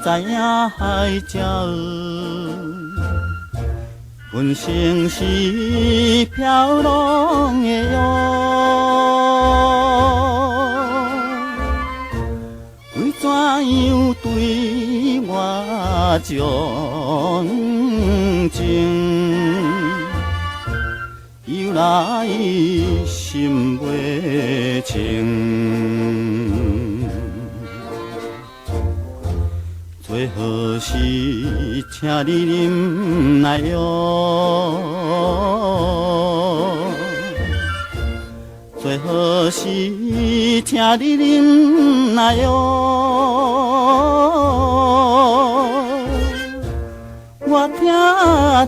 知影海才阮生是飘浪的哟，为怎样对我钟情？由来心袂清，最好是请你忍耐哟，最好是请你忍耐哟，我听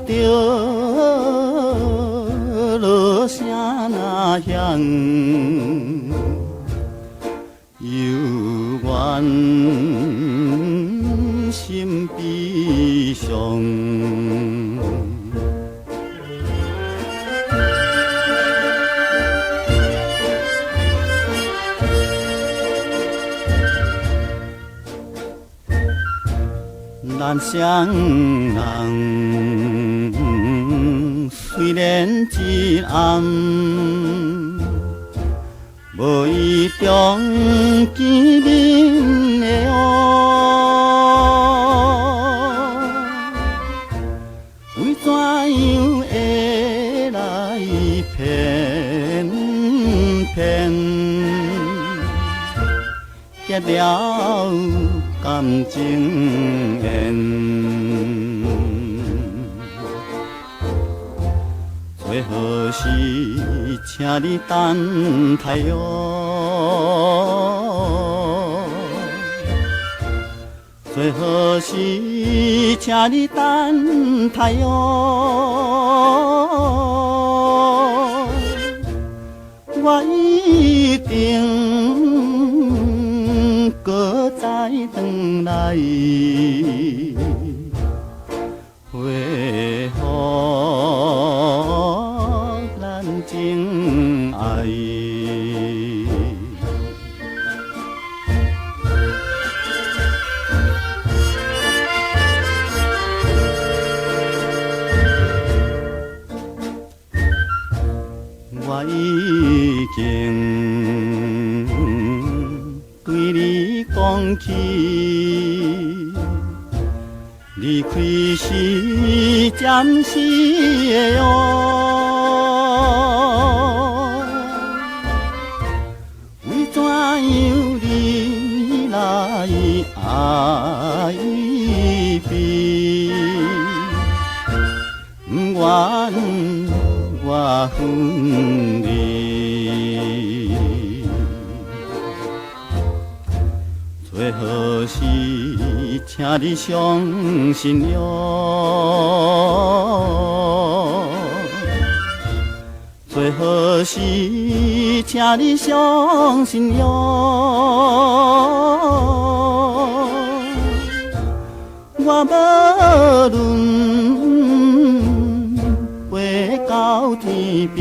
着落声呐响，犹原心悲伤。咱双人虽然一暗，无意中见面的哦，为怎样会来偏偏结了感情缘？最好是请你等待哟，最好是请你等待哟，我一定搁再回来。回予咱真爱，我已经对你讲起。离开是暂时的哟，为怎样你来爱悲？不愿我分离，最好是请你相信哟，最好是请你相信哟，我无论飞到天边。